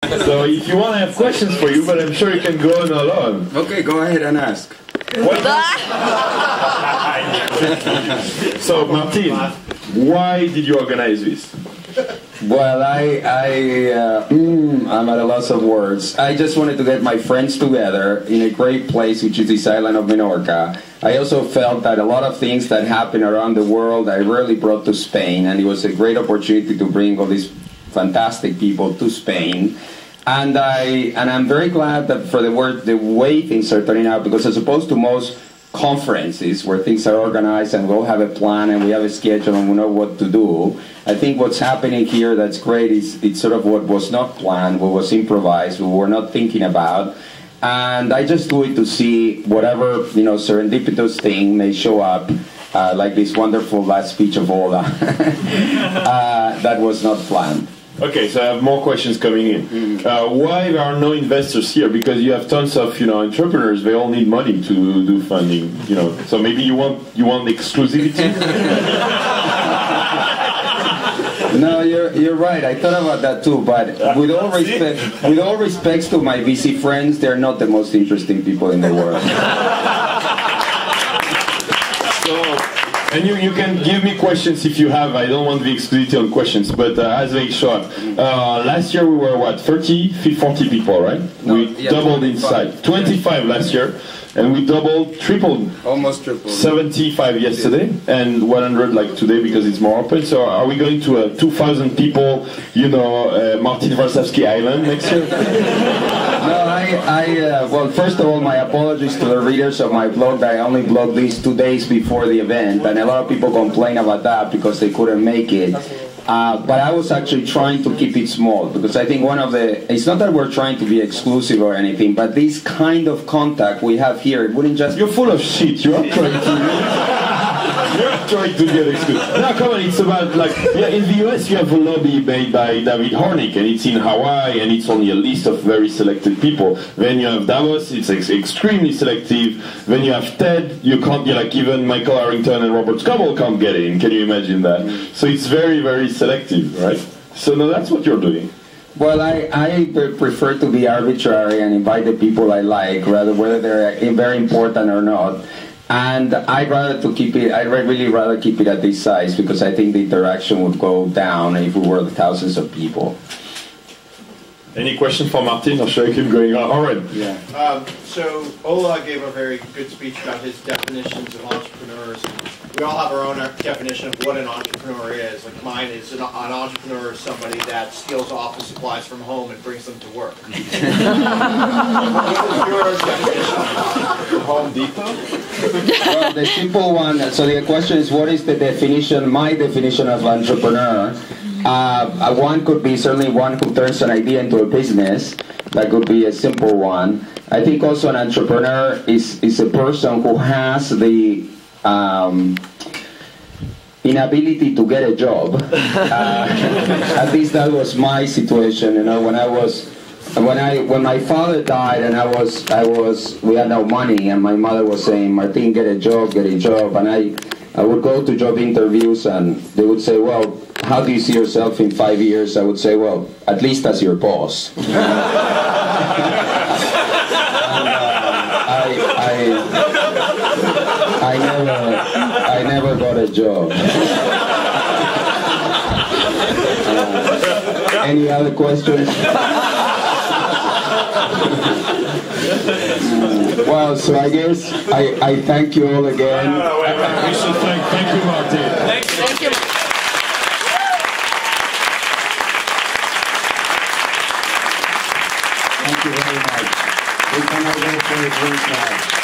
So if you want, I have questions for you, but I'm sure you can go on alone. Okay, go ahead and ask. So Martin, why did you organize this? Well, I'm at a loss of words. I just wanted to get my friends together in a great place, which is this island of Menorca. I also felt that a lot of things that happen around the world I rarely brought to Spain, and it was a great opportunity to bring all these fantastic people to Spain. And I'm very glad that for the way things are turning out, because as opposed to most conferences where things are organized and we all have a plan and we have a schedule and we know what to do, I think what's happening here that's great is it's sort of what was not planned, what was improvised, what we're not thinking about. And I just do it to see whatever, serendipitous thing may show up, like this wonderful last speech of Ola, that was not planned. Okay, so I have more questions coming in. Why there are no investors here? Because you have tons of entrepreneurs. They all need money to do funding. So maybe you want exclusivity. No, you're right. I thought about that too. But with all respects to my VC friends, they're not the most interesting people in the world. And you can give me questions if you have. I don't want the exclusivity on questions, but as they show up. Last year we were, 40 people, right? No, we doubled 25. Inside. 25 last year, and we tripled. Almost tripled. 75 yesterday, and 100 like today because it's more open. So are we going to a 2,000 people, Martin Varsavsky Island next year? No, well, first of all, my apologies to the readers of my blog that I only blogged these 2 days before the event, and a lot of people complain about that because they couldn't make it. But I was actually trying to keep it small, because I think it's not that we're trying to be exclusive or anything, but this kind of contact we have here, it wouldn't just... You're full of shit, you're trying to get exclusive. No, come on, it's about, in the US you have a lobby made by David Hornick, and it's in Hawaii, and it's only a list of very selected people. Then you have Davos, it's extremely selective. Then you have TED, you can't, even Michael Harrington and Robert Scoble can't get in. Can you imagine that? So it's very, very selective, right? So no, that's what you're doing. Well, I prefer to be arbitrary and invite the people I like, whether they're very important or not. And I'd really rather keep it at this size, because I think the interaction would go down if we were thousands of people. Any question for Martin, or should I keep going on? All right. Yeah. So Ola gave a very good speech about his definitions of entrepreneurs. We all have our own definition of what an entrepreneur is. Like mine is an entrepreneur is somebody that steals office supplies from home and brings them to work. What is your definition of Home Depot? Well, the simple one, so the question is, what is my definition of entrepreneur? One could be certainly one who turns an idea into a business. That could be a simple one. I think also an entrepreneur is a person who has the inability to get a job. At least that was my situation. When my father died and we had no money, and my mother was saying, "Martin, get a job," and I would go to job interviews and they would say, "Well, how do you see yourself in 5 years?" I would say, "Well, at least as your boss." I never got a job. Any other questions? Well, so I guess I thank you all again. We should thank you, Martin. Thank you. Thank you very much. We can all go for a drink now.